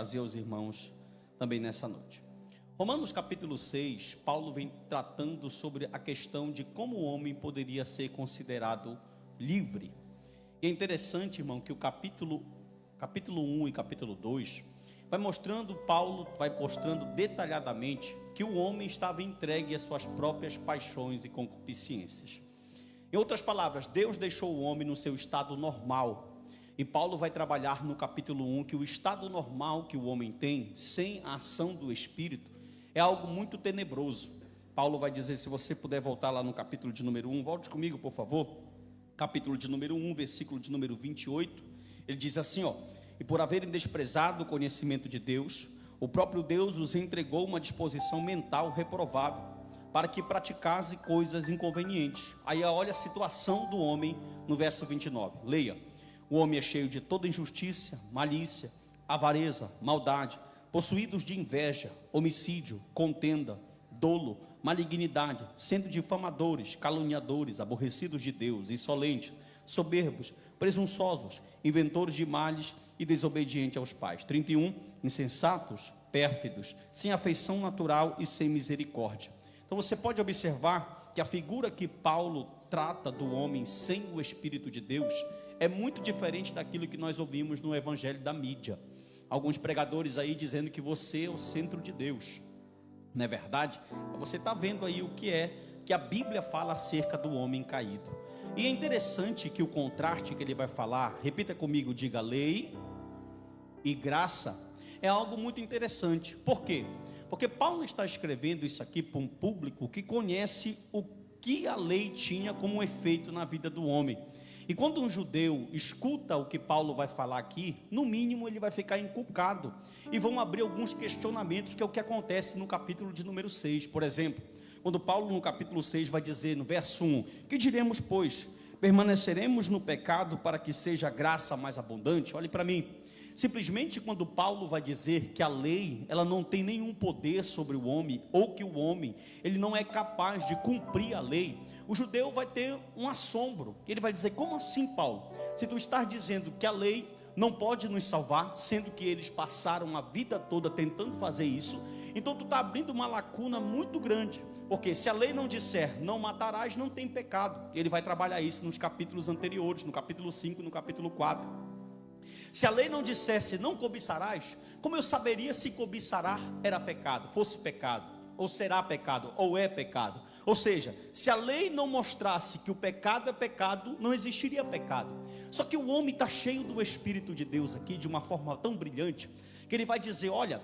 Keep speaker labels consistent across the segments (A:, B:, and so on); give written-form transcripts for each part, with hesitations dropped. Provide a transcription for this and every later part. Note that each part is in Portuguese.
A: trazer aos irmãos também nessa noite. Romanos capítulo 6, Paulo vem tratando sobre a questão de como o homem poderia ser considerado livre. E é interessante, irmão, que o capítulo 1 e capítulo 2 Paulo vai mostrando detalhadamente que o homem estava entregue às suas próprias paixões e concupiscências. Em outras palavras, Deus deixou o homem no seu estado normal. E Paulo vai trabalhar no capítulo 1 que o estado normal que o homem tem, sem a ação do Espírito, é algo muito tenebroso. Paulo vai dizer, se você puder voltar lá no capítulo de número 1, volte comigo, por favor. Capítulo de número 1, versículo de número 28, ele diz assim, e por haverem desprezado o conhecimento de Deus, o próprio Deus os entregou uma disposição mental reprovável, para que praticasse coisas inconvenientes. Aí olha a situação do homem no verso 29, leia. O homem é cheio de toda injustiça, malícia, avareza, maldade, possuídos de inveja, homicídio, contenda, dolo, malignidade, sendo difamadores, caluniadores, aborrecidos de Deus, insolentes, soberbos, presunçosos, inventores de males e desobedientes aos pais. 31, insensatos, pérfidos, sem afeição natural e sem misericórdia. Então você pode observar que a figura que Paulo trata do homem sem o Espírito de Deus é muito diferente daquilo que nós ouvimos no evangelho da mídia. Alguns pregadores aí dizendo que você é o centro de Deus. Não é verdade? Você está vendo aí o que a Bíblia fala acerca do homem caído. E é interessante que o contraste que ele vai falar, repita comigo, diga lei e graça, é algo muito interessante. Por quê? Porque Paulo está escrevendo isso aqui para um público que conhece o que a lei tinha como efeito na vida do homem. E quando um judeu escuta o que Paulo vai falar aqui, no mínimo ele vai ficar encucado. E vão abrir alguns questionamentos, que é o que acontece no capítulo de número 6. Por exemplo, quando Paulo no capítulo 6 vai dizer no verso 1, que diremos pois? Permaneceremos no pecado para que seja a graça mais abundante? Olhe para mim. Simplesmente quando Paulo vai dizer que a lei, ela não tem nenhum poder sobre o homem, ou que o homem, ele não é capaz de cumprir a lei, o judeu vai ter um assombro. Ele vai dizer, como assim, Paulo? Se tu estás dizendo que a lei não pode nos salvar, sendo que eles passaram a vida toda tentando fazer isso, então tu está abrindo uma lacuna muito grande, porque se a lei não disser, não matarás, não tem pecado. Ele vai trabalhar isso nos capítulos anteriores, no capítulo 5 e no capítulo 4. Se a lei não dissesse, não cobiçarás, como eu saberia se cobiçará era pecado, fosse pecado, ou será pecado, ou é pecado? Ou seja, se a lei não mostrasse que o pecado é pecado, não existiria pecado. Só que o homem está cheio do Espírito de Deus aqui, de uma forma tão brilhante, que ele vai dizer, olha,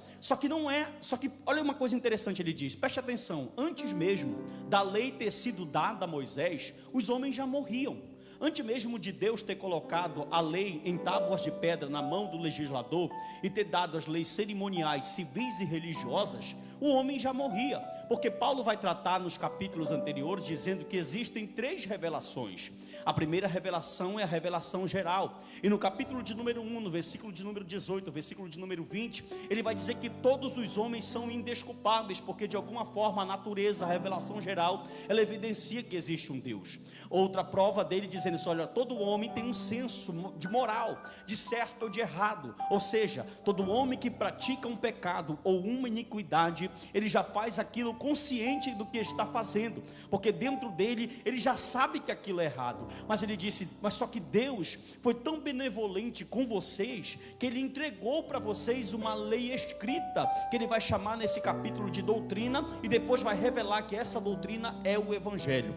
A: olha uma coisa interessante, ele diz, preste atenção, antes mesmo da lei ter sido dada a Moisés, os homens já morriam. Antes mesmo de Deus ter colocado a lei em tábuas de pedra na mão do legislador e ter dado as leis cerimoniais, civis e religiosas, o homem já morria, porque Paulo vai tratar nos capítulos anteriores dizendo que existem 3 revelações. A primeira revelação é a revelação geral, e no capítulo de número 1, no versículo de número 18, versículo de número 20, ele vai dizer que todos os homens são indesculpáveis, porque de alguma forma a natureza, a revelação geral, ela evidencia que existe um Deus. Outra prova dele dizendo isso, olha, todo homem tem um senso de moral, de certo ou de errado, ou seja, todo homem que pratica um pecado ou uma iniquidade, ele já faz aquilo consciente do que está fazendo, porque dentro dele, ele já sabe que aquilo é errado, mas ele disse, mas só que Deus foi tão benevolente com vocês, que ele entregou para vocês uma lei escrita, que ele vai chamar nesse capítulo de doutrina, e depois vai revelar que essa doutrina é o Evangelho.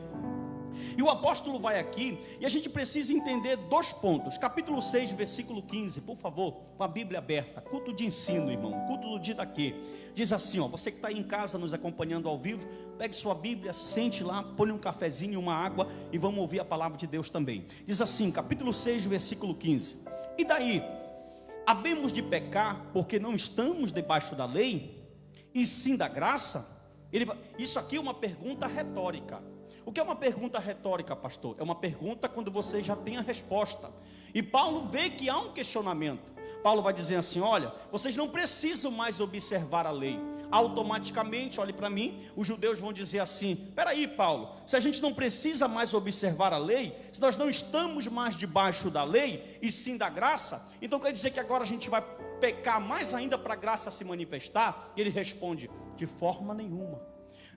A: E o apóstolo vai aqui, e a gente precisa entender 2 pontos. Capítulo 6, versículo 15, por favor, com a Bíblia aberta. Culto de ensino, irmão, culto do dia daqui. Diz assim, você que está aí em casa nos acompanhando ao vivo, pegue sua Bíblia, sente lá, põe um cafezinho, uma água, e vamos ouvir a palavra de Deus também. Diz assim, capítulo 6, versículo 15. E daí? Havemos de pecar porque não estamos debaixo da lei, e sim da graça? Isso aqui é uma pergunta retórica. O que é uma pergunta retórica, pastor? É uma pergunta quando você já tem a resposta. E Paulo vê que há um questionamento. Paulo vai dizer assim, olha, vocês não precisam mais observar a lei. Automaticamente, olhe para mim, os judeus vão dizer assim, peraí Paulo, se a gente não precisa mais observar a lei, se nós não estamos mais debaixo da lei, e sim da graça, então quer dizer que agora a gente vai pecar mais ainda para a graça se manifestar? E ele responde: de forma nenhuma,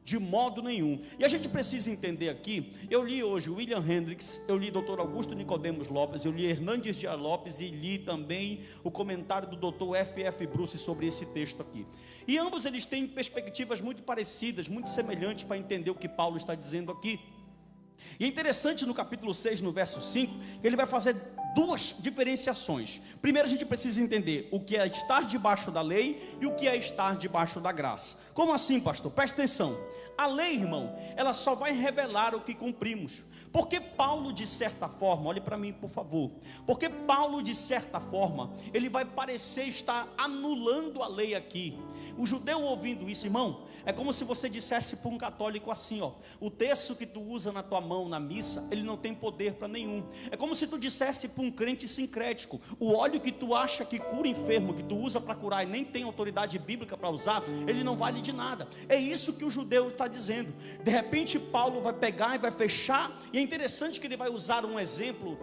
A: de modo nenhum. E a gente precisa entender aqui, eu li hoje William Hendricks, eu li Dr. Augusto Nicodemos Lopes, eu li Hernandes Dias Lopes e li também o comentário do Dr. F.F. Bruce sobre esse texto aqui. E ambos eles têm perspectivas muito parecidas, muito semelhantes para entender o que Paulo está dizendo aqui. E é interessante no capítulo 6, no verso 5, que ele vai fazer duas diferenciações. Primeiro a gente precisa entender o que é estar debaixo da lei e o que é estar debaixo da graça. Como assim, pastor? Presta atenção. A lei, irmão, ela só vai revelar o que cumprimos. Porque Paulo, de certa forma, olhe para mim por favor, porque Paulo, de certa forma, ele vai parecer estar anulando a lei aqui. O judeu ouvindo isso, irmão, é como se você dissesse para um católico assim, ó: o terço que tu usa na tua mão na missa, ele não tem poder para nenhum. É como se tu dissesse para um crente sincrético: o óleo que tu acha que cura enfermo, que tu usa para curar e nem tem autoridade bíblica para usar, ele não vale de nada. É isso que o judeu está dizendo. De repente Paulo vai pegar e vai fechar, e é interessante que ele vai usar um exemplo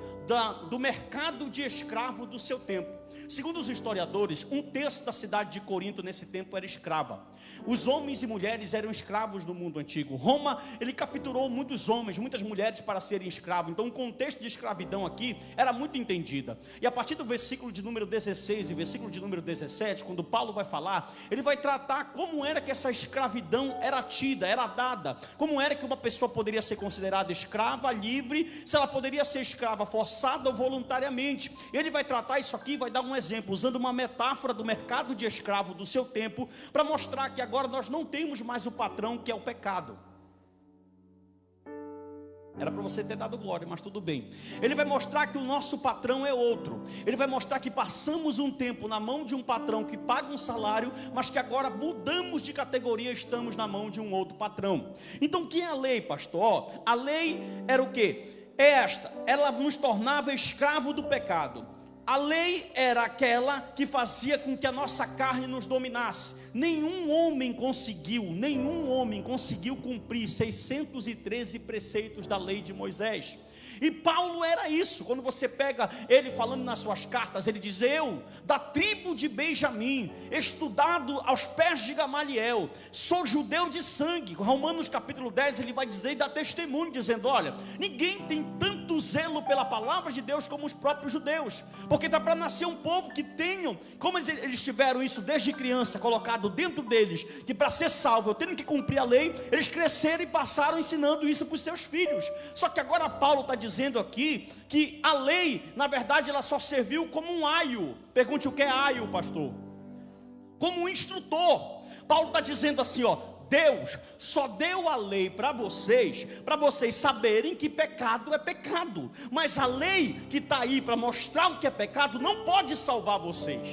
A: do mercado de escravo do seu tempo. Segundo os historiadores, um terço da cidade de Corinto nesse tempo era escrava. Os homens e mulheres eram escravos no mundo antigo. Roma, ele capturou muitos homens, muitas mulheres para serem escravos. Então o contexto de escravidão aqui era muito entendida. E a partir do versículo de número 16 e versículo de número 17, quando Paulo vai falar, ele vai tratar como era que essa escravidão era tida, era dada. Como era que uma pessoa poderia ser considerada escrava, livre, se ela poderia ser escrava forçada ou voluntariamente. Ele vai tratar isso aqui, vai dar um exemplo, usando uma metáfora do mercado de escravo do seu tempo, para mostrar que agora nós não temos mais o patrão, que é o pecado. Era para você ter dado glória, mas tudo bem. Ele vai mostrar que o nosso patrão é outro. Ele vai mostrar que passamos um tempo na mão de um patrão que paga um salário, mas que agora mudamos de categoria, estamos na mão de um outro patrão. Então, o que é a lei, pastor? A lei era o quê? É esta: ela nos tornava escravo do pecado. A lei era aquela que fazia com que a nossa carne nos dominasse. Nenhum homem conseguiu cumprir 613 preceitos da lei de Moisés. E Paulo era isso. Quando você pega ele falando nas suas cartas, ele diz: eu, da tribo de Benjamim, estudado aos pés de Gamaliel, sou judeu de sangue. Romanos capítulo 10, ele vai dizer e dar testemunho, dizendo: olha, ninguém tem tanto zelo pela palavra de Deus como os próprios judeus, porque está para nascer um povo que tenham, como eles tiveram isso desde criança, colocado dentro deles, que para ser salvo eu tenho que cumprir a lei. Eles cresceram e passaram ensinando isso para os seus filhos. Só que agora Paulo está dizendo aqui que a lei, na verdade, ela só serviu como um aio. Pergunte o que é aio, pastor? Como um instrutor. Paulo está dizendo assim, ó: Deus só deu a lei para vocês saberem que pecado é pecado, mas a lei que está aí para mostrar o que é pecado não pode salvar vocês.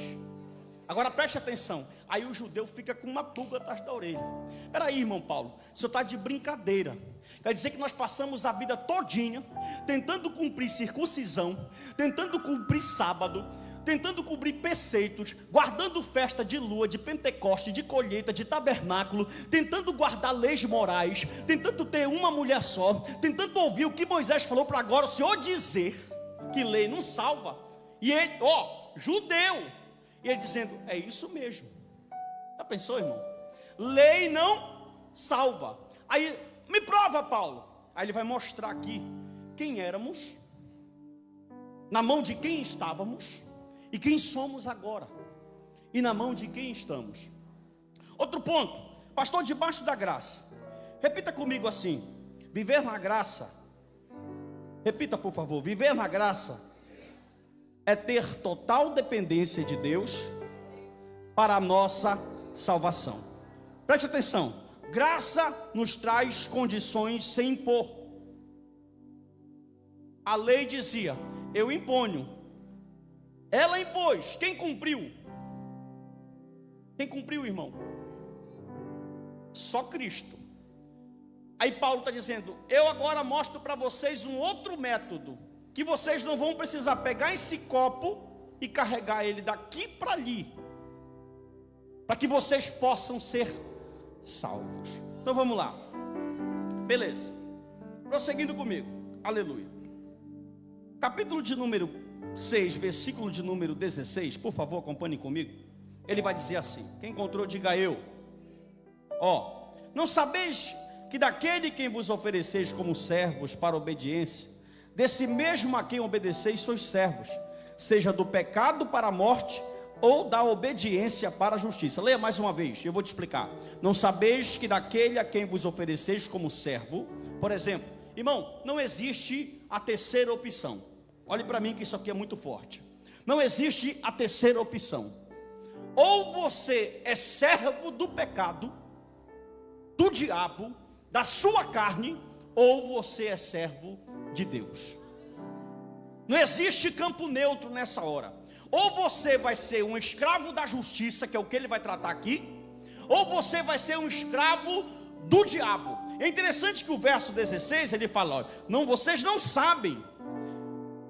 A: Agora preste atenção. Aí o judeu fica com uma pulga atrás da orelha. Peraí, irmão Paulo, o senhor está de brincadeira. Quer dizer que nós passamos a vida todinha tentando cumprir circuncisão, tentando cumprir sábado, tentando cumprir preceitos, guardando festa de lua, de Pentecoste, de colheita, de tabernáculo, tentando guardar leis morais, tentando ter uma mulher só, tentando ouvir o que Moisés falou, para agora o senhor dizer que lei não salva. E ele, judeu, e ele dizendo: é isso mesmo. Já pensou, irmão? Lei não salva. Aí, me prova, Paulo. Aí ele vai mostrar aqui quem éramos, na mão de quem estávamos e quem somos agora, e na mão de quem estamos. Outro ponto, pastor, debaixo da graça. Repita comigo assim: viver na graça. Repita, por favor: viver na graça é ter total dependência de Deus para a nossa salvação. Preste atenção: graça nos traz condições sem impor. A lei dizia: eu imponho. Ela impôs. Quem cumpriu? Quem cumpriu, irmão? Só Cristo. Aí Paulo está dizendo: eu agora mostro para vocês um outro método, que vocês não vão precisar pegar esse copo e carregar ele daqui para ali, para que vocês possam ser salvos. Então vamos lá. Beleza. Prosseguindo comigo. Aleluia. Capítulo de número 6, versículo de número 16. Por favor, acompanhem comigo. Ele vai dizer assim, quem encontrou, diga eu. Não sabeis que daquele quem vos ofereceis como servos para obediência, desse mesmo a quem obedeceis sois servos, seja do pecado para a morte, ou da obediência para a justiça. Leia mais uma vez, eu vou te explicar. Não sabeis que daquele a quem vos ofereceis como servo, por exemplo, irmão, não existe a terceira opção. Olhe para mim que isso aqui é muito forte. Não existe a terceira opção. Ou você é servo do pecado, do diabo, da sua carne, ou você é servo de Deus. Não existe campo neutro nessa hora. Ou você vai ser um escravo da justiça, que é o que ele vai tratar aqui, ou você vai ser um escravo do diabo. É interessante que o verso 16 ele fala: vocês não sabem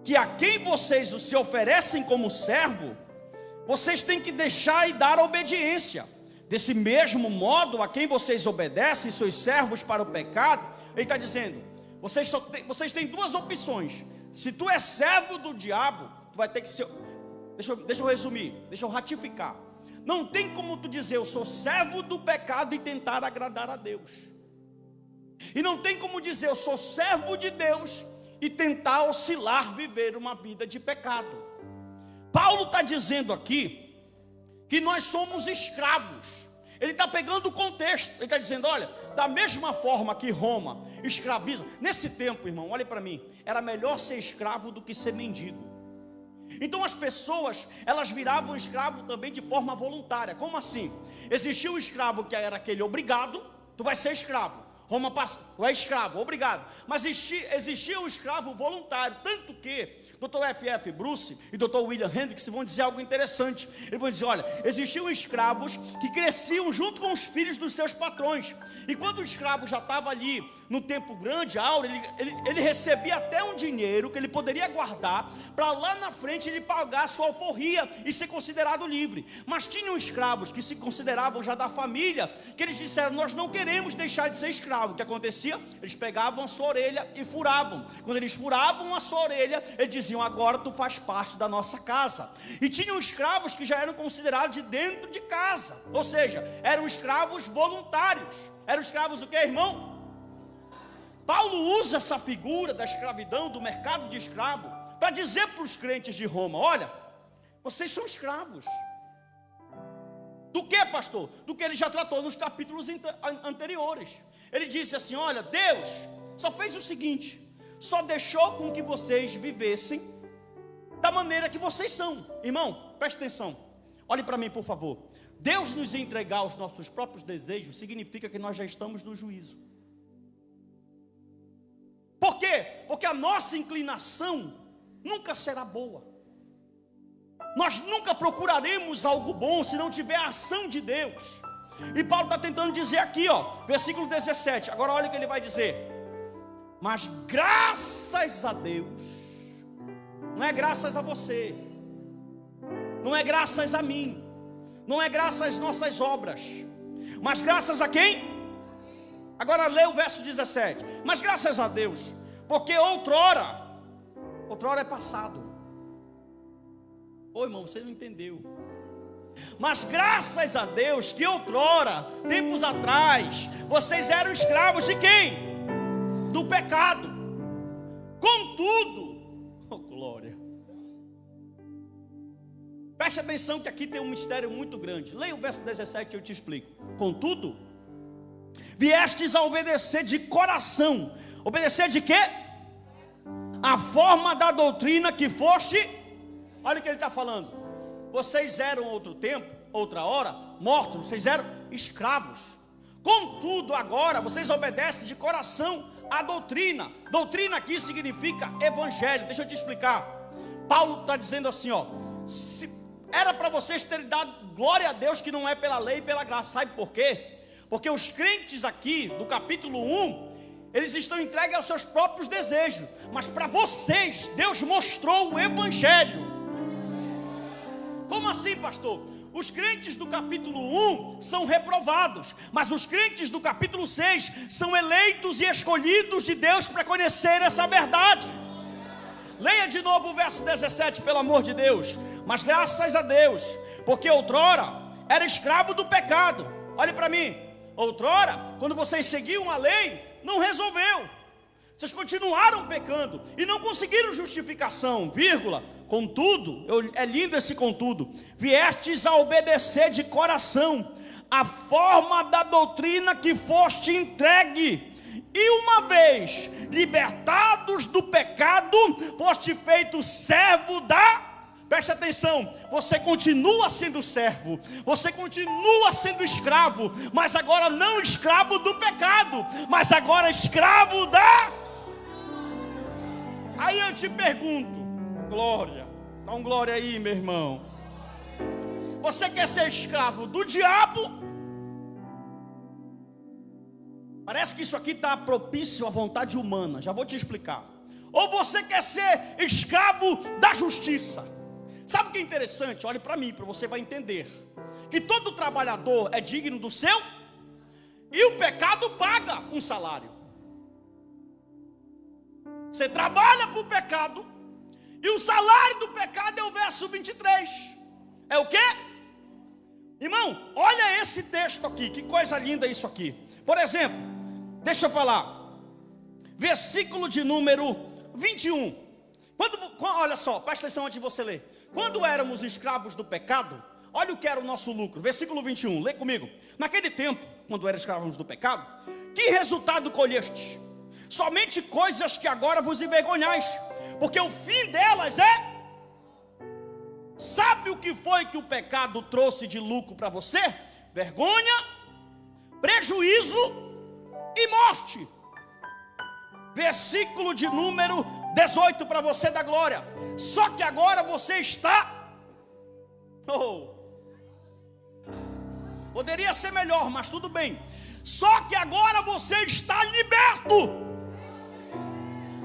A: que a quem vocês se oferecem como servo, vocês têm que deixar e dar obediência. Desse mesmo modo, a quem vocês obedecem, seus servos para o pecado. Ele está dizendo, vocês têm duas opções. Se tu é servo do diabo, tu vai ter que ser... Deixa eu resumir, deixa eu ratificar. Não tem como tu dizer, eu sou servo do pecado e tentar agradar a Deus. E não tem como dizer, eu sou servo de Deus e tentar oscilar, viver uma vida de pecado. Paulo está dizendo aqui que nós somos escravos. Ele está pegando o contexto. Ele está dizendo, olha, da mesma forma que Roma escraviza. Nesse tempo, irmão, olhe para mim, era melhor ser escravo do que ser mendigo. Então as pessoas, elas viravam escravo também de forma voluntária. Como assim? Existia o escravo que era aquele obrigado, tu vai ser escravo. Roma passa, tu é escravo, obrigado. Mas existia o escravo voluntário, tanto que Dr. F.F. Bruce e Dr. William Hendricks vão dizer algo interessante. Eles vão dizer, olha, existiam escravos que cresciam junto com os filhos dos seus patrões. E quando o escravo já estava ali no tempo grande, áureo, ele recebia até um dinheiro que ele poderia guardar para lá na frente ele pagar a sua alforria e ser considerado livre. Mas tinham escravos que se consideravam já da família, que eles disseram, nós não queremos deixar de ser escravo. O que acontecia? Eles pegavam a sua orelha e furavam. Quando eles furavam a sua orelha, eles diziam, agora tu faz parte da nossa casa. E tinham escravos que já eram considerados de dentro de casa, ou seja, eram escravos voluntários. Eram escravos o que, irmão? Paulo usa essa figura da escravidão, do mercado de escravo, para dizer para os crentes de Roma, olha, vocês são escravos. Do que, pastor? Do que ele já tratou nos capítulos anteriores. Ele disse assim, olha, Deus só fez o seguinte, só deixou com que vocês vivessem da maneira que vocês são. Irmão, preste atenção, olhe para mim por favor. Deus nos entregar os nossos próprios desejos significa que nós já estamos no juízo. Por quê? Porque a nossa inclinação nunca será boa. Nós nunca procuraremos algo bom se não tiver a ação de Deus. E Paulo está tentando dizer aqui, versículo 17. Agora olha o que ele vai dizer. Mas graças a Deus, não é graças a você, não é graças a mim, não é graças às nossas obras, mas graças a quem? Agora lê o verso 17. Mas graças a Deus, porque outrora é passado. Ô irmão, você não entendeu. Mas graças a Deus que outrora, tempos atrás, vocês eram escravos de quem? Do pecado. Contudo, oh glória, preste atenção que aqui tem um mistério muito grande. Leia o verso 17 e eu te explico. Contudo, viestes a obedecer de coração. Obedecer de quê? A forma da doutrina que foste. Olha o que ele está falando. Vocês eram outro tempo, outra hora, mortos. Vocês eram escravos. Contudo agora vocês obedecem de coração a doutrina. Doutrina aqui significa evangelho. Deixa eu te explicar. Paulo está dizendo assim, era para vocês terem dado glória a Deus, que não é pela lei e pela graça. Sabe por quê? Porque os crentes aqui, do capítulo 1, eles estão entregues aos seus próprios desejos. Mas para vocês, Deus mostrou o evangelho. Como assim, pastor? Os crentes do capítulo 1 são reprovados, mas os crentes do capítulo 6 são eleitos e escolhidos de Deus para conhecer essa verdade. Leia de novo o verso 17, pelo amor de Deus. Mas graças a Deus, porque outrora era escravo do pecado. Olhe para mim, outrora, quando vocês seguiam a lei, não resolveu. Vocês continuaram pecando e não conseguiram justificação, vírgula. Contudo, é lindo esse contudo, viestes a obedecer de coração a forma da doutrina que foste entregue, e uma vez libertados do pecado, foste feito servo preste atenção, você continua sendo servo, você continua sendo escravo, mas agora não escravo do pecado, mas agora escravo Aí eu te pergunto, glória, dá um glória aí, meu irmão. Você quer ser escravo do diabo? Parece que isso aqui está propício à vontade humana, já vou te explicar. Ou você quer ser escravo da justiça? Sabe o que é interessante? Olhe para mim, para você vai entender que todo trabalhador é digno do seu, e o pecado paga um salário. Você trabalha para o pecado, e o salário do pecado é o verso 23. É o quê? Irmão, olha esse texto aqui, que coisa linda isso aqui. Por exemplo, deixa eu falar, versículo de número 21. Olha só, presta atenção antes de você ler. Quando éramos escravos do pecado, olha o que era o nosso lucro. Versículo 21, lê comigo. Naquele tempo, quando éramos escravos do pecado, que resultado colhestes? Somente coisas que agora vos envergonhais, porque o fim delas é... Sabe o que foi que o pecado trouxe de lucro para você? Vergonha, prejuízo e morte. Versículo de número 18 para você da glória. Só que agora você está... Poderia ser melhor, mas tudo bem. Só que agora você está liberto.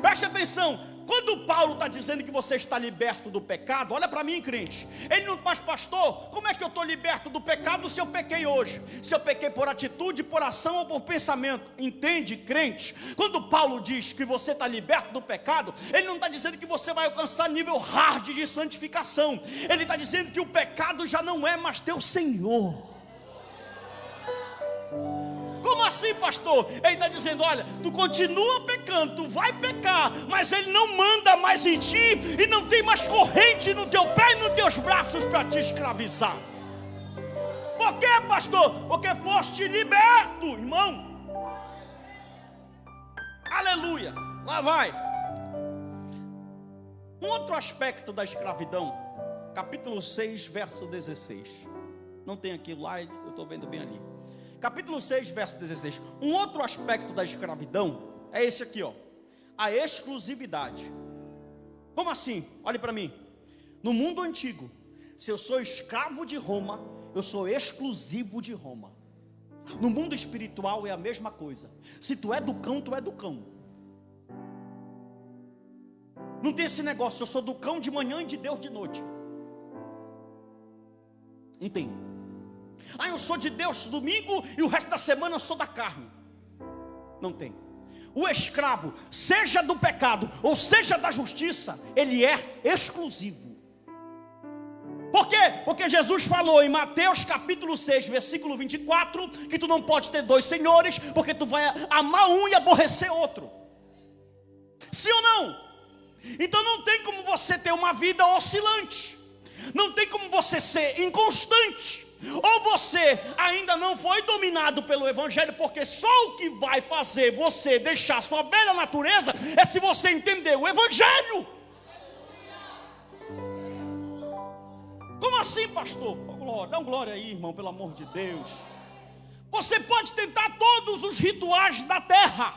A: Preste atenção. Quando Paulo está dizendo que você está liberto do pecado, olha para mim, crente. Ele não faz, pastor, como é que eu estou liberto do pecado se eu pequei hoje? Se eu pequei por atitude, por ação ou por pensamento? Entende, crente? Quando Paulo diz que você está liberto do pecado, ele não está dizendo que você vai alcançar nível hard de santificação. Ele está dizendo que o pecado já não é mais teu senhor. Como assim, pastor? Ele está dizendo, olha, tu continua pecando, tu vai pecar, mas ele não manda mais em ti, e não tem mais corrente no teu pé e nos teus braços para te escravizar. Por quê, pastor? Porque foste liberto, irmão. Aleluia, lá vai. Um outro aspecto da escravidão, capítulo 6, verso 16. Não tem aqui lá, eu estou vendo bem ali. Capítulo 6, verso 16. Um outro aspecto da escravidão é esse aqui, ó. A exclusividade. Como assim? Olhe para mim. No mundo antigo, se eu sou escravo de Roma, eu sou exclusivo de Roma. No mundo espiritual é a mesma coisa. Se tu é do cão, tu é do cão. Não tem esse negócio, eu sou do cão de manhã e de Deus de noite. Não tem. Ah, eu sou de Deus domingo e o resto da semana eu sou da carne. Não tem. O escravo, seja do pecado ou seja da justiça, ele é exclusivo. Por quê? Porque Jesus falou em Mateus capítulo 6, versículo 24, que tu não pode ter dois senhores, porque tu vai amar um e aborrecer outro. Sim ou não? Então não tem como você ter uma vida oscilante. Não tem como você ser inconstante. Ou você ainda não foi dominado pelo Evangelho, porque só o que vai fazer você deixar sua velha natureza é se você entender o Evangelho. Como assim, pastor? Oh, glória, dá um glória aí, irmão, pelo amor de Deus. Você pode tentar todos os rituais da terra,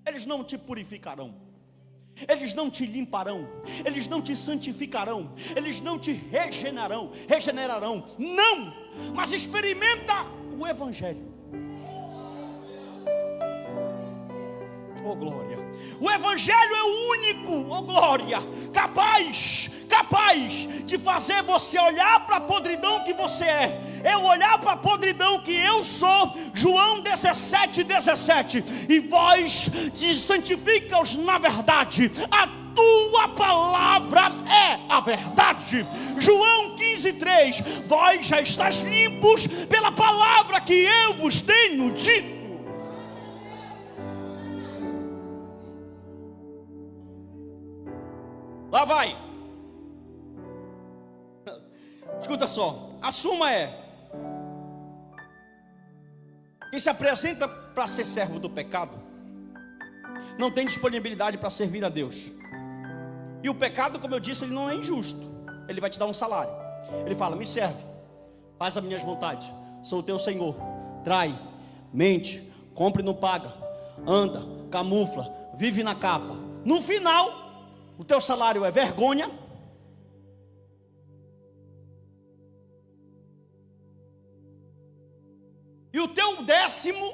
A: eles não te purificarão. Eles não te limparão, eles não te santificarão, eles não te regenerarão, não, mas experimenta o Evangelho. Oh glória, o Evangelho é o único, oh glória, capaz de fazer você olhar para a podridão que você é, eu olhar para a podridão que eu sou. João 17, 17, e vós santifica-os na verdade, a tua palavra é a verdade. João 15:3, vós já estáis limpos pela palavra que eu vos tenho dito. Lá vai. Escuta só, a suma é: quem se apresenta para ser servo do pecado não tem disponibilidade para servir a Deus. E o pecado, como eu disse, ele não é injusto. Ele vai te dar um salário. Ele fala: me serve, faz as minhas vontades, sou o teu Senhor. Trai, mente, compra e não paga, anda, camufla, vive na capa. No final, o teu salário é vergonha, e o teu 10º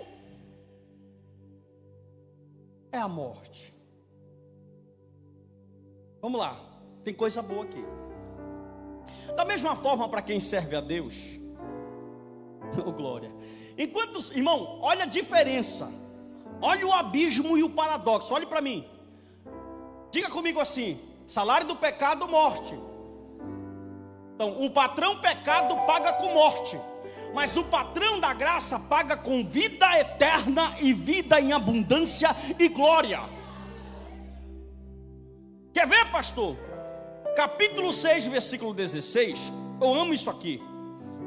A: é a morte. Vamos lá, tem coisa boa aqui. Da mesma forma, para quem serve a Deus, oh glória. Enquanto, irmão, olha a diferença, olha o abismo e o paradoxo. Olhe para mim, diga comigo assim: salário do pecado, morte. Então, o patrão pecado paga com morte, mas o patrão da graça paga com vida eterna e vida em abundância e glória. Quer ver, pastor? Capítulo 6, versículo 16. Eu amo isso aqui.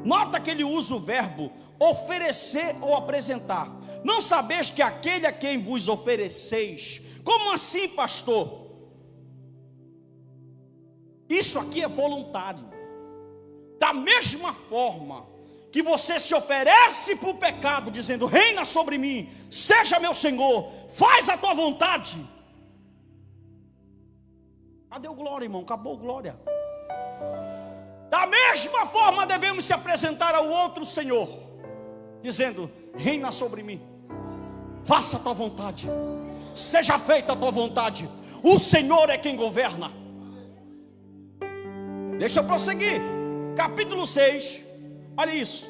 A: Nota que ele usa o verbo oferecer ou apresentar. Não sabeis que aquele a quem vos ofereceis. Como assim, pastor? Isso aqui é voluntário. Da mesma forma que você se oferece para o pecado, dizendo: reina sobre mim, seja meu Senhor, faz a tua vontade. Cadê o glória, irmão? Acabou o glória. Da mesma forma devemos se apresentar ao outro Senhor, dizendo: reina sobre mim, faça a tua vontade, seja feita a tua vontade. O Senhor é quem governa. Deixa eu prosseguir. Capítulo 6, olha isso.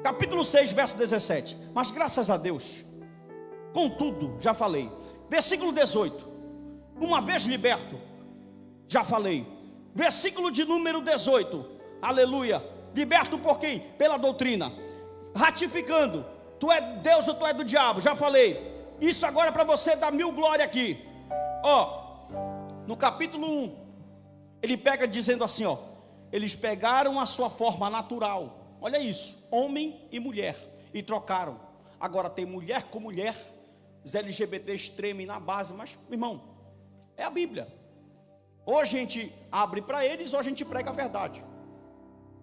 A: Capítulo 6, verso 17. Mas graças a Deus, contudo, já falei. Versículo 18. Uma vez liberto, já falei. Versículo de número 18. Aleluia. Liberto por quem? Pela doutrina. Ratificando: tu é Deus ou tu é do diabo? Já falei. Isso agora é para você dar 1000 glória aqui. No capítulo 1, ele pega dizendo assim, eles pegaram a sua forma natural, olha isso, homem e mulher, e trocaram. Agora tem mulher com mulher. Os LGBTs tremem na base, mas, irmão, é a Bíblia. Ou a gente abre para eles, ou a gente prega a verdade.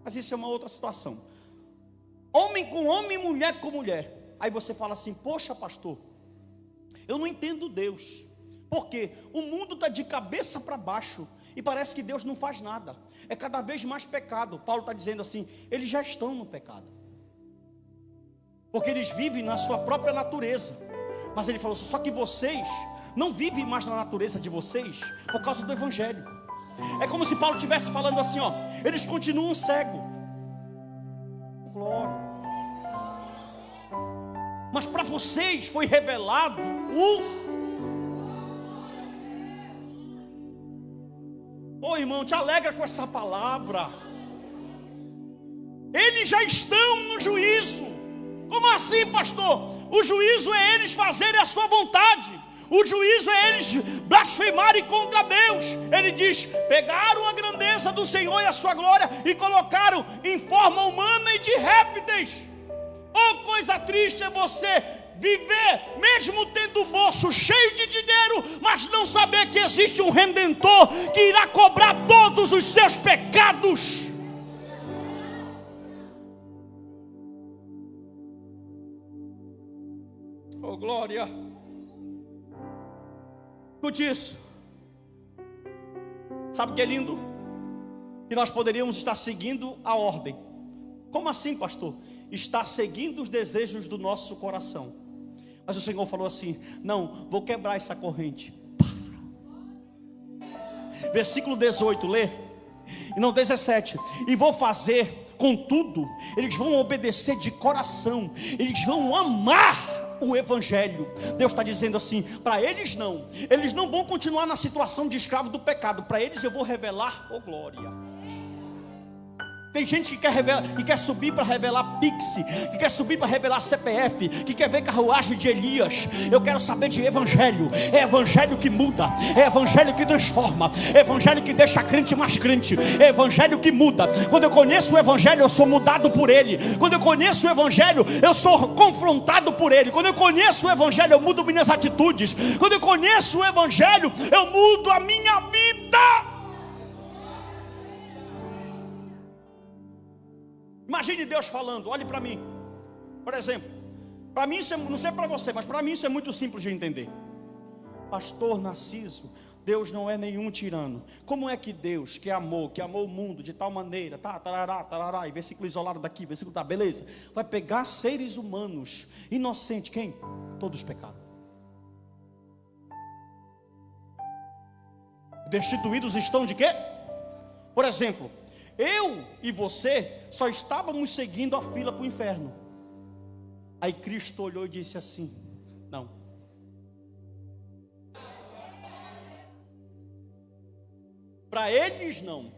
A: Mas isso é uma outra situação. Homem com homem, mulher com mulher. Aí você fala assim: poxa, pastor, eu não entendo Deus, porque o mundo está de cabeça para baixo e parece que Deus não faz nada. É cada vez mais pecado. Paulo está dizendo assim: eles já estão no pecado, porque eles vivem na sua própria natureza. Mas ele falou: só que vocês não vivem mais na natureza de vocês por causa do Evangelho. É como se Paulo estivesse falando assim, eles continuam cegos. Glória. Mas para vocês foi revelado irmão, te alegra com essa palavra. Eles já estão no juízo. Como assim, pastor? O juízo é eles fazerem a sua vontade. O juízo é eles blasfemarem contra Deus. Ele diz: pegaram a grandeza do Senhor e a sua glória e colocaram em forma humana e de répteis. Oh, coisa triste é você viver, mesmo tendo o bolso cheio de dinheiro, mas não saber que existe um Redentor que irá cobrar todos os seus pecados. Oh, glória. Escute isso. Sabe o que é lindo? Que nós poderíamos estar seguindo a ordem. Como assim, pastor? Está seguindo os desejos do nosso coração. Mas o Senhor falou assim: não, vou quebrar essa corrente. Versículo 18, lê. E não 17. E vou fazer, contudo, eles vão obedecer de coração. Eles vão amar o evangelho. Deus está dizendo assim, para eles não vão continuar na situação de escravo do pecado, para eles eu vou revelar, oh glória. Tem gente que quer subir para revelar Pix, que quer subir para revelar CPF, que quer ver carruagem de Elias. Eu quero saber de evangelho. É evangelho que muda, é evangelho que transforma, é evangelho que deixa crente mais crente, é evangelho que muda. Quando eu conheço o evangelho, eu sou mudado por ele. Quando eu conheço o evangelho, eu sou confrontado por ele. Quando eu conheço o evangelho, eu mudo minhas atitudes. Quando eu conheço o evangelho, eu mudo a minha vida. Imagine Deus falando, olhe para mim. Por exemplo, para mim isso é, não sei para você, mas para mim isso é muito simples de entender. Pastor Narciso, Deus não é nenhum tirano. Como é que Deus, que amou o mundo de tal maneira, tarará, e versículo isolado daqui, versículo beleza, vai pegar seres humanos, inocentes, quem? Todos pecaram. Destituídos estão de quê? Por exemplo, eu e você só estávamos seguindo a fila para o inferno. Aí Cristo olhou e disse assim: não. Para eles não.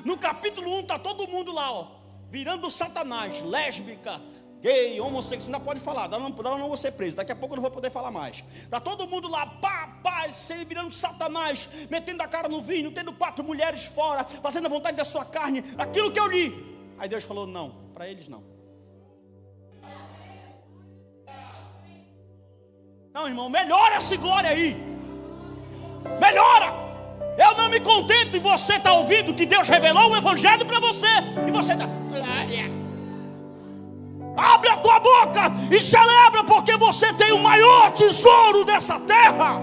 A: No capítulo 1 está todo mundo lá, ó, virando Satanás, lésbica, gay, homossexual, ainda pode falar, não vou ser preso, daqui a pouco eu não vou poder falar mais. Está todo mundo lá, virando Satanás, metendo a cara no vinho, tendo 4 mulheres fora, fazendo a vontade da sua carne, aquilo que eu li. Aí Deus falou: não, para eles não. Não, irmão, melhora essa glória aí. Melhora. Eu não me contento e você está ouvindo que Deus revelou o evangelho para você. E você está, glória. Abre a tua boca e celebra, porque você tem o maior tesouro dessa terra.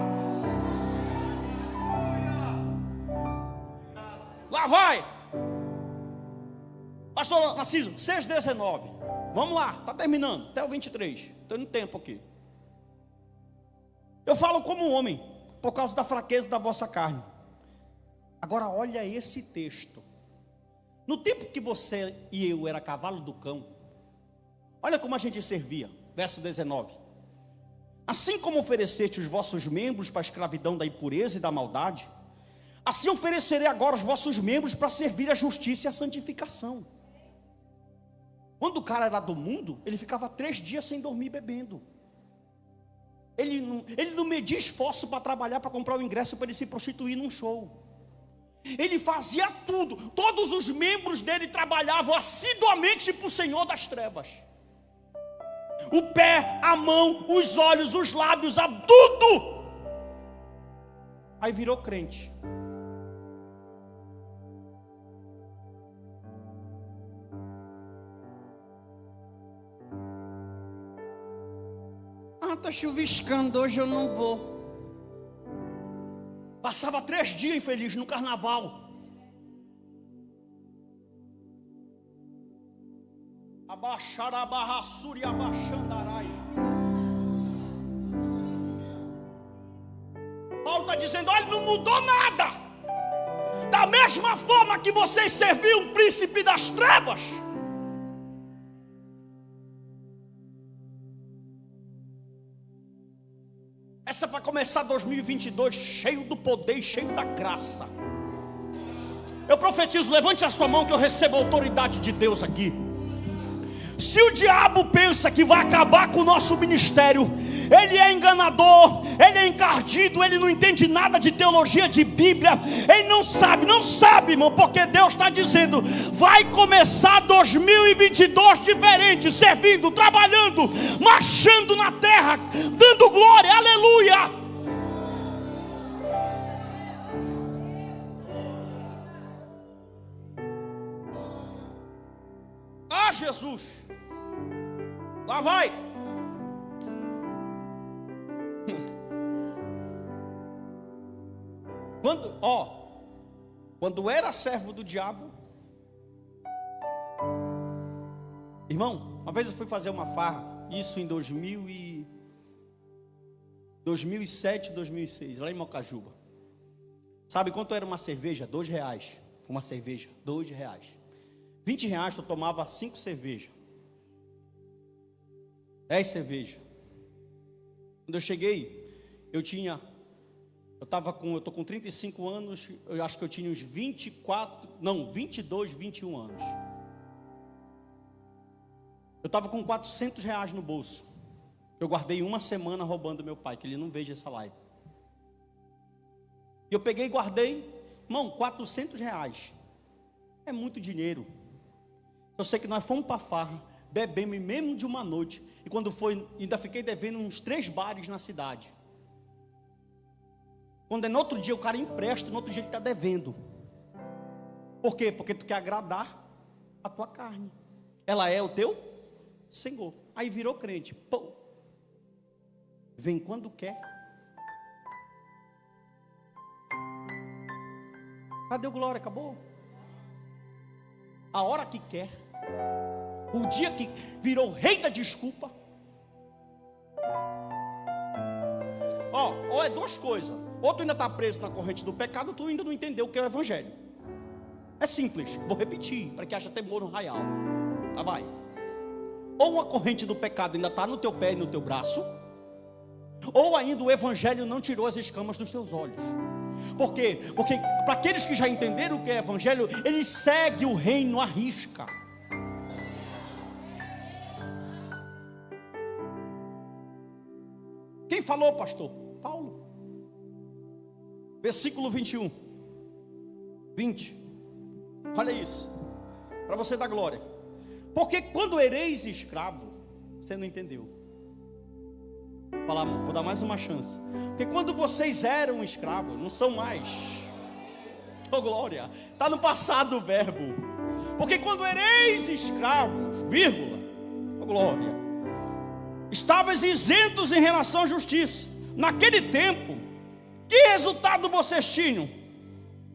A: Lá vai. Pastor Narciso, 6:19. Vamos lá, está terminando, até o 23. Estou no tempo aqui. Eu falo como homem, por causa da fraqueza da vossa carne. Agora olha esse texto. No tempo que você e eu era cavalo do cão, olha como a gente servia. Verso 19. Assim como ofereceste os vossos membros para a escravidão da impureza e da maldade, assim oferecerei agora os vossos membros para servir a justiça e a santificação. Quando o cara era do mundo, ele ficava 3 dias sem dormir bebendo. Ele não media esforço para trabalhar, para comprar o ingresso para ele se prostituir num show. Ele fazia tudo. Todos os membros dele trabalhavam assiduamente para o Senhor das trevas. O pé, a mão, os olhos, os lábios, tudo. Aí virou crente. Está chuviscando, hoje eu não vou. Passava 3 dias infeliz no carnaval. Abaixará a barra suri, abaixandarai. Paulo está dizendo: olha, não mudou nada. Da mesma forma que vocês serviam o príncipe das trevas. Essa é para começar 2022 cheio do poder e cheio da graça. Eu profetizo, levante a sua mão que eu recebo a autoridade de Deus aqui. Se o diabo pensa que vai acabar com o nosso ministério, ele é enganador, ele é encardido, ele não entende nada de teologia, de Bíblia, ele não sabe, irmão, porque Deus está dizendo: vai começar 2022 diferente, servindo, trabalhando, marchando na terra, dando glória, aleluia. Ah, Jesus, lá vai. Quando era servo do diabo, irmão, uma vez eu fui fazer uma farra, isso em 2007, 2006, lá em Mocajuba. Sabe quanto era uma cerveja? R$2. Uma cerveja, R$2. R$20 tu tomava 5 cervejas, 10 cervejas. Quando eu cheguei, eu tô com 35 anos, eu acho que eu tinha uns 22, 21 anos. Eu estava com R$400 no bolso. Eu guardei uma semana roubando meu pai, que ele não veja essa live. E eu peguei e guardei, irmão, R$400. É muito dinheiro. Eu sei que nós fomos para a farra, bebemos mesmo de uma noite. E quando foi, ainda fiquei devendo uns 3 bares na cidade. Quando é no outro dia, o cara empresta, no outro dia ele está devendo. Por quê? Porque tu quer agradar a tua carne. Ela é o teu Senhor. Aí virou crente. Pô. Vem quando quer. Cadê o glória? Acabou? A hora que quer. O dia que virou rei da desculpa. Ou é duas coisas. Ou tu ainda está preso na corrente do pecado, ou tu ainda não entendeu o que é o evangelho. É simples. Vou repetir, para que haja temor no arraial. Tá, vai. Ou a corrente do pecado ainda está no teu pé e no teu braço, ou ainda o evangelho não tirou as escamas dos teus olhos. Por quê? Porque para aqueles que já entenderam o que é evangelho, eles seguem o reino à risca. Quem falou, pastor? Paulo. Versículo 21. 20. Olha isso. Para você dar glória. Porque quando ereis escravo, você não entendeu. Vou dar mais uma chance. Porque quando vocês eram escravos, não são mais. Oh glória. Está no passado o verbo. Porque quando ereis escravos, vírgula, oh glória, estavas isentos em relação à justiça. Naquele tempo, que resultado vocês tinham?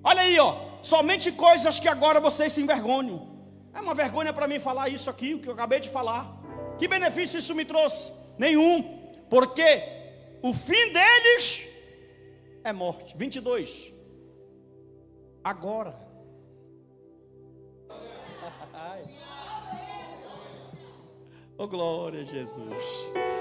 A: Olha aí, ó. Somente coisas que agora vocês se envergonham. É uma vergonha para mim falar isso aqui, o que eu acabei de falar. Que benefício isso me trouxe? Nenhum. Porque o fim deles é morte. 22. Agora. Oh glória a Jesus.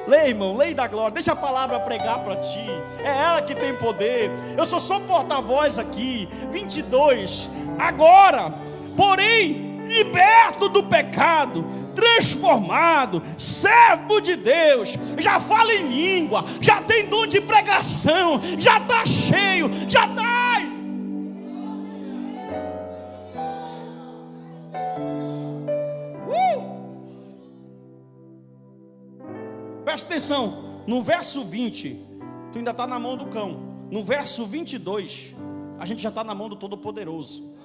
A: Lê, irmão, lei da glória. Deixa a palavra pregar para ti. É ela que tem poder. Eu sou só porta-voz aqui. 22. Agora, porém, liberto do pecado, transformado, servo de Deus, já fala em língua, já tem dom de pregação, já está cheio, já está. Presta atenção, no verso 20, tu ainda está na mão do cão. No verso 22, a gente já está na mão do Todo-Poderoso.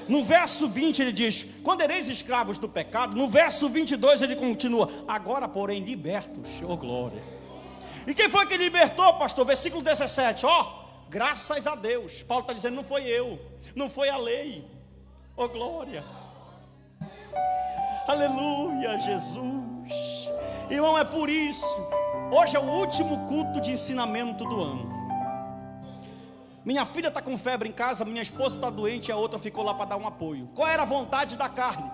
A: No verso 20 ele diz, quando ereis escravos do pecado. No verso 22 ele continua, agora porém libertos, oh glória. E quem foi que libertou, pastor? Versículo 17, graças a Deus. Paulo está dizendo, não foi eu, não foi a lei, oh glória. Aleluia, Jesus. Irmão, é por isso, hoje é o último culto de ensinamento do ano. Minha filha está com febre em casa, minha esposa está doente e a outra ficou lá para dar um apoio. Qual era a vontade da carne?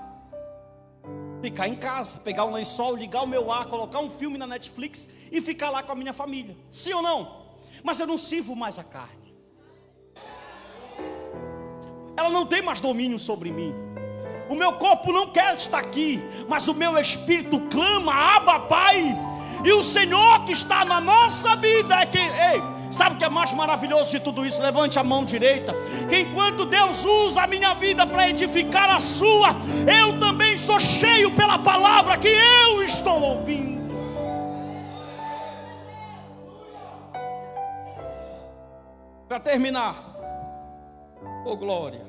A: Ficar em casa, pegar um lençol, ligar o meu ar, colocar um filme na Netflix e ficar lá com a minha família. Sim ou não? Mas eu não sirvo mais a carne. Ela não tem mais domínio sobre mim. O meu corpo não quer estar aqui, mas o meu espírito clama, Abba, Pai. E o Senhor que está na nossa vida é quem... Sabe o que é mais maravilhoso de tudo isso? Levante a mão direita. Que enquanto Deus usa a minha vida para edificar a sua, eu também sou cheio pela palavra que eu estou ouvindo. Para terminar, oh glória,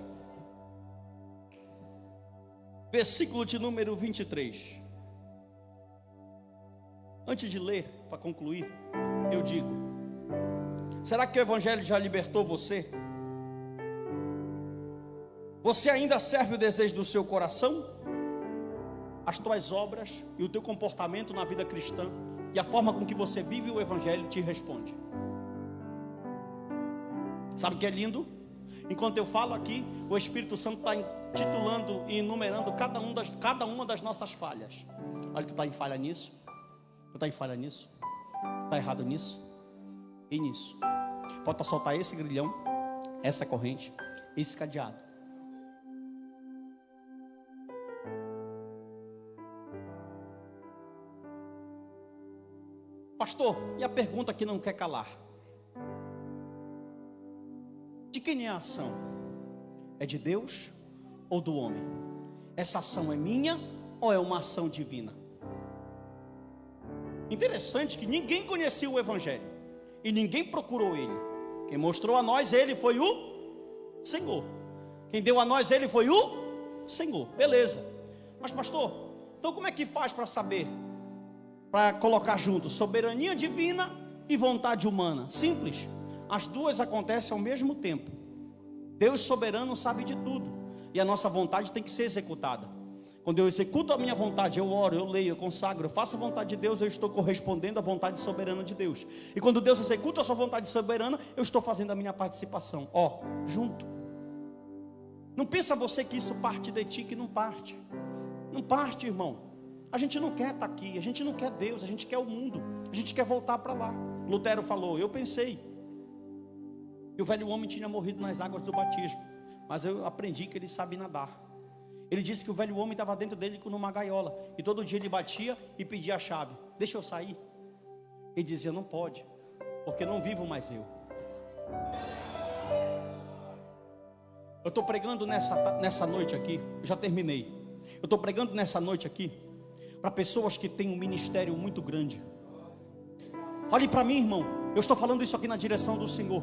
A: versículo de número 23. Antes de ler, para concluir, eu digo, será que o evangelho já libertou você? Você ainda serve o desejo do seu coração? As tuas obras e o teu comportamento na vida cristã e a forma com que você vive o evangelho te responde. Sabe o que é lindo? Enquanto eu falo aqui, o Espírito Santo está intitulando e enumerando cada uma das nossas falhas. Olha, tu está em falha nisso, tu está em falha nisso, tu está errado nisso, E nisso, falta soltar esse grilhão, essa corrente, esse cadeado. Pastor, e a pergunta que não quer calar? De quem é a ação? É de Deus ou do homem? Essa ação é minha ou é uma ação divina? Interessante que ninguém conhecia o Evangelho e ninguém procurou ele. Quem mostrou a nós ele foi o Senhor. Quem deu a nós ele foi o Senhor. Beleza. Mas pastor, então como é que faz para saber? Para colocar junto soberania divina e vontade humana? Simples. As duas acontecem ao mesmo tempo. Deus soberano sabe de tudo e a nossa vontade tem que ser executada. Quando eu executo a minha vontade, eu oro, eu leio, eu consagro, eu faço a vontade de Deus, eu estou correspondendo à vontade soberana de Deus. E quando Deus executa a sua vontade soberana, eu estou fazendo a minha participação. Junto. Não pensa você que isso parte de ti, que não parte. Não parte, irmão. A gente não quer estar aqui, a gente não quer Deus, a gente quer o mundo, a gente quer voltar para lá. Lutero falou, eu pensei que o velho homem tinha morrido nas águas do batismo, mas eu aprendi que ele sabe nadar. Ele disse que o velho homem estava dentro dele numa gaiola, e todo dia ele batia e pedia a chave, deixa eu sair. Ele dizia, não pode, porque não vivo mais eu. Eu estou pregando nessa noite aqui, eu já terminei. Eu estou pregando nessa noite aqui para pessoas que têm um ministério muito grande. Olhe para mim, irmão, eu estou falando isso aqui na direção do Senhor.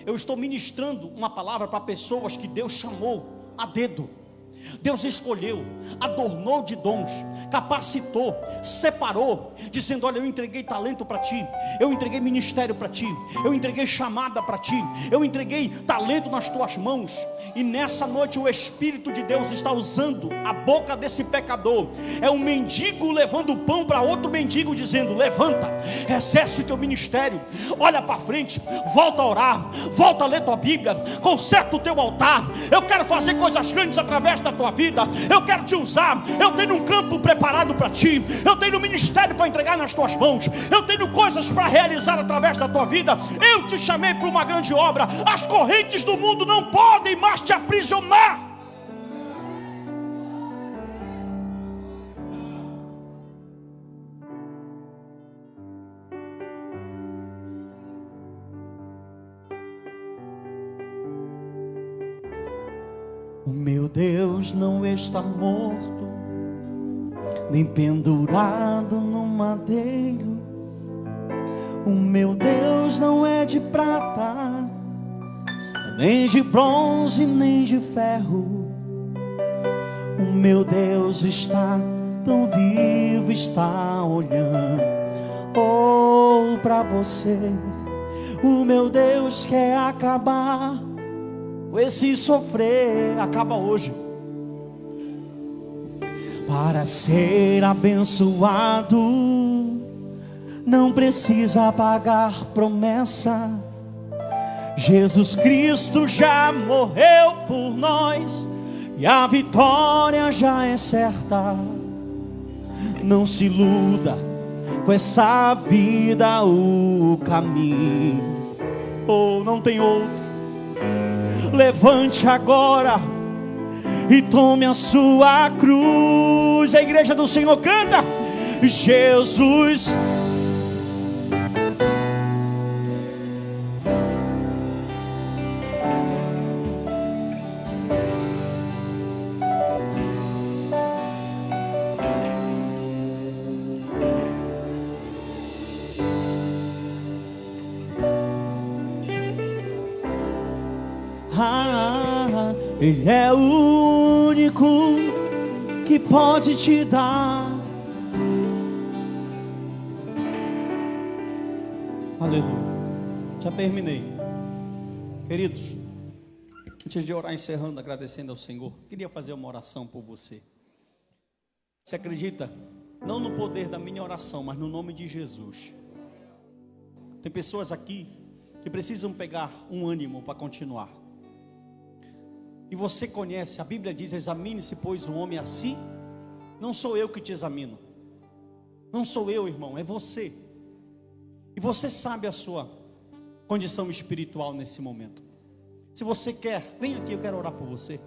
A: Eu estou ministrando uma palavra para pessoas que Deus chamou a dedo. Deus escolheu, adornou de dons, capacitou, separou, dizendo, olha, eu entreguei talento para ti, eu entreguei ministério para ti, eu entreguei chamada para ti, eu entreguei talento nas tuas mãos. E nessa noite o Espírito de Deus está usando a boca desse pecador. É um mendigo levando pão para outro mendigo, dizendo, levanta, exerce o teu ministério, olha para frente, volta a orar, volta a ler tua Bíblia, conserta o teu altar. Eu quero fazer coisas grandes através da tua vida, eu quero te usar. Eu tenho um campo preparado para ti, eu tenho um ministério para entregar nas tuas mãos, eu tenho coisas para realizar através da tua vida. Eu te chamei para uma grande obra. As correntes do mundo não podem mais te aprisionar. O meu Deus não está morto, nem pendurado no madeiro. O meu Deus não é de prata, nem de bronze, nem de ferro. O meu Deus está tão vivo, está olhando para você. O meu Deus quer acabar esse sofrer, acaba hoje. Para ser abençoado, não precisa pagar promessa. Jesus Cristo já morreu por nós e a vitória já é certa. Não se iluda com essa vida, o caminho não tem outro. Levante agora e tome a sua cruz. A igreja do Senhor canta, Jesus. Ele é o único que pode te dar. Aleluia. Já terminei. Queridos, antes de orar encerrando, agradecendo ao Senhor, queria fazer uma oração por você. Você acredita? Não no poder da minha oração, mas no nome de Jesus. Tem pessoas aqui que precisam pegar um ânimo para continuar. E você conhece, a Bíblia diz, examine-se pois o homem a si. Não sou eu que te examino, não sou eu, irmão, é você. E você sabe a sua condição espiritual nesse momento. Se você quer, vem aqui, eu quero orar por você.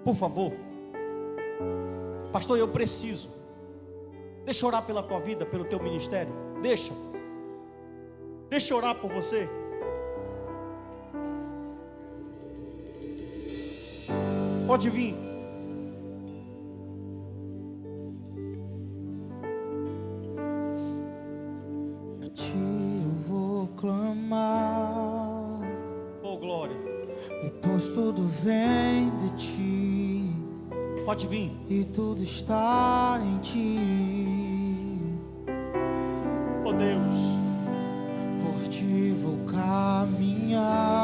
A: Por favor. Pastor, eu preciso. Deixa eu orar pela tua vida, pelo teu ministério. Deixa eu orar por você. Pode vir.
B: A ti eu vou clamar.
A: Oh, glória.
B: E pois tudo vem de ti.
A: Pode vir.
B: E tudo está em ti.
A: Oh, Deus.
B: Por ti vou caminhar.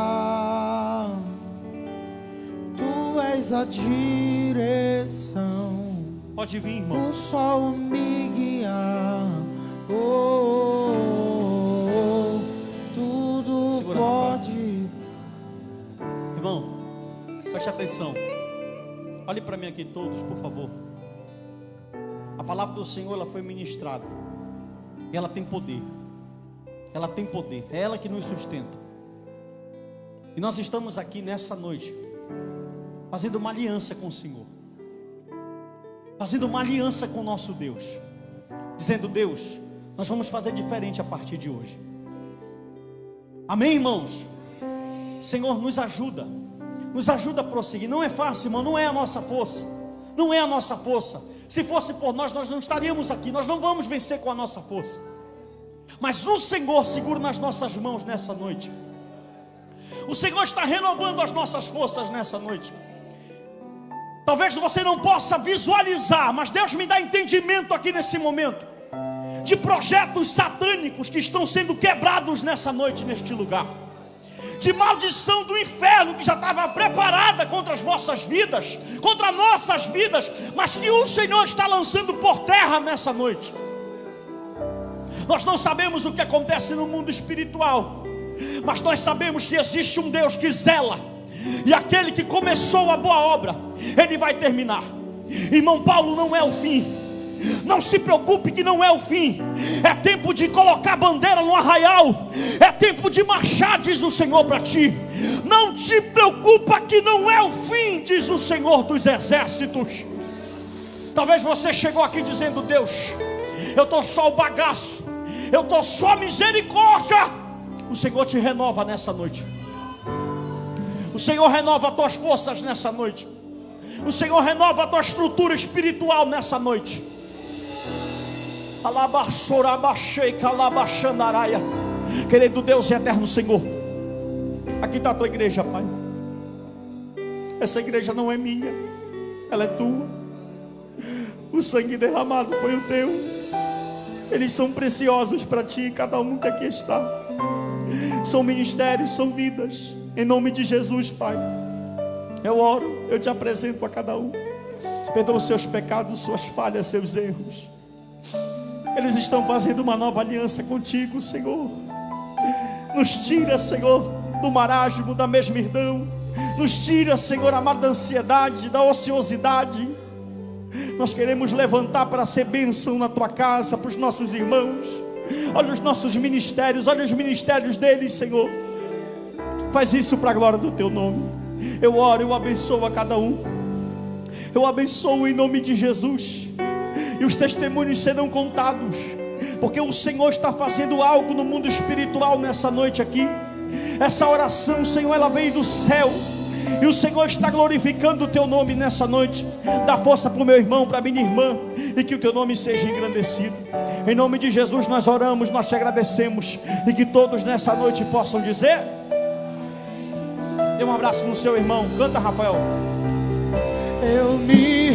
B: Tu és a direção.
A: Pode vir, irmão.
B: O sol me guiar. Oh, tudo
A: Segura,
B: pode.
A: Irmão, preste atenção. Olhe para mim aqui todos, por favor. A palavra do Senhor, ela foi ministrada. E ela tem poder. Ela tem poder. É ela que nos sustenta. E nós estamos aqui nessa noite fazendo uma aliança com o Senhor. Fazendo uma aliança com o nosso Deus. Dizendo: Deus, nós vamos fazer diferente a partir de hoje. Amém, irmãos? Senhor, nos ajuda. Nos ajuda a prosseguir. Não é fácil, irmão. Não é a nossa força. Não é a nossa força. Se fosse por nós, nós não estaríamos aqui. Nós não vamos vencer com a nossa força. Mas o Senhor segura nas nossas mãos nessa noite. O Senhor está renovando as nossas forças nessa noite. Talvez você não possa visualizar, mas Deus me dá entendimento aqui nesse momento de projetos satânicos que estão sendo quebrados nessa noite, neste lugar. De maldição do inferno que já estava preparada contra as vossas vidas, contra nossas vidas, mas que o Senhor está lançando por terra nessa noite. Nós não sabemos o que acontece no mundo espiritual, mas nós sabemos que existe um Deus que zela, e aquele que começou a boa obra, ele vai terminar. Irmão, Paulo, não é o fim. Não se preocupe que não é o fim. É tempo de colocar a bandeira no arraial. É tempo de marchar, diz o Senhor para ti. Não te preocupa que não é o fim, diz o Senhor dos exércitos. Talvez você chegou aqui dizendo: Deus, eu estou só o bagaço, eu estou só a misericórdia. O Senhor te renova nessa noite. O Senhor renova as tuas forças nessa noite. O Senhor renova a tua estrutura espiritual nessa noite. Querido Deus e eterno Senhor, aqui está a tua igreja, Pai. Essa igreja não é minha, ela é tua. O sangue derramado foi o teu. Eles são preciosos para ti, cada um que aqui está. São ministérios, são vidas. Em nome de Jesus, Pai, eu oro, eu te apresento a cada um. Perdoa os seus pecados, suas falhas, seus erros. Eles estão fazendo uma nova aliança contigo, Senhor. Nos tira, Senhor, do marasmo, da mesmirdão. Nos tira, Senhor, amado, da ansiedade, da ociosidade. Nós queremos levantar para ser bênção na tua casa, para os nossos irmãos. Olha os nossos ministérios, olha os ministérios deles, Senhor. Faz isso para a glória do teu nome. Eu oro, eu abençoo a cada um. Eu abençoo em nome de Jesus. E os testemunhos serão contados, porque o Senhor está fazendo algo no mundo espiritual nessa noite aqui. Essa oração, Senhor, ela veio do céu, e o Senhor está glorificando o teu nome nessa noite. Dá força para o meu irmão, para a minha irmã, e que o teu nome seja engrandecido. Em nome de Jesus nós oramos, nós te agradecemos, e que todos nessa noite possam dizer: dê um abraço no seu irmão. Canta, Rafael.
B: Eu me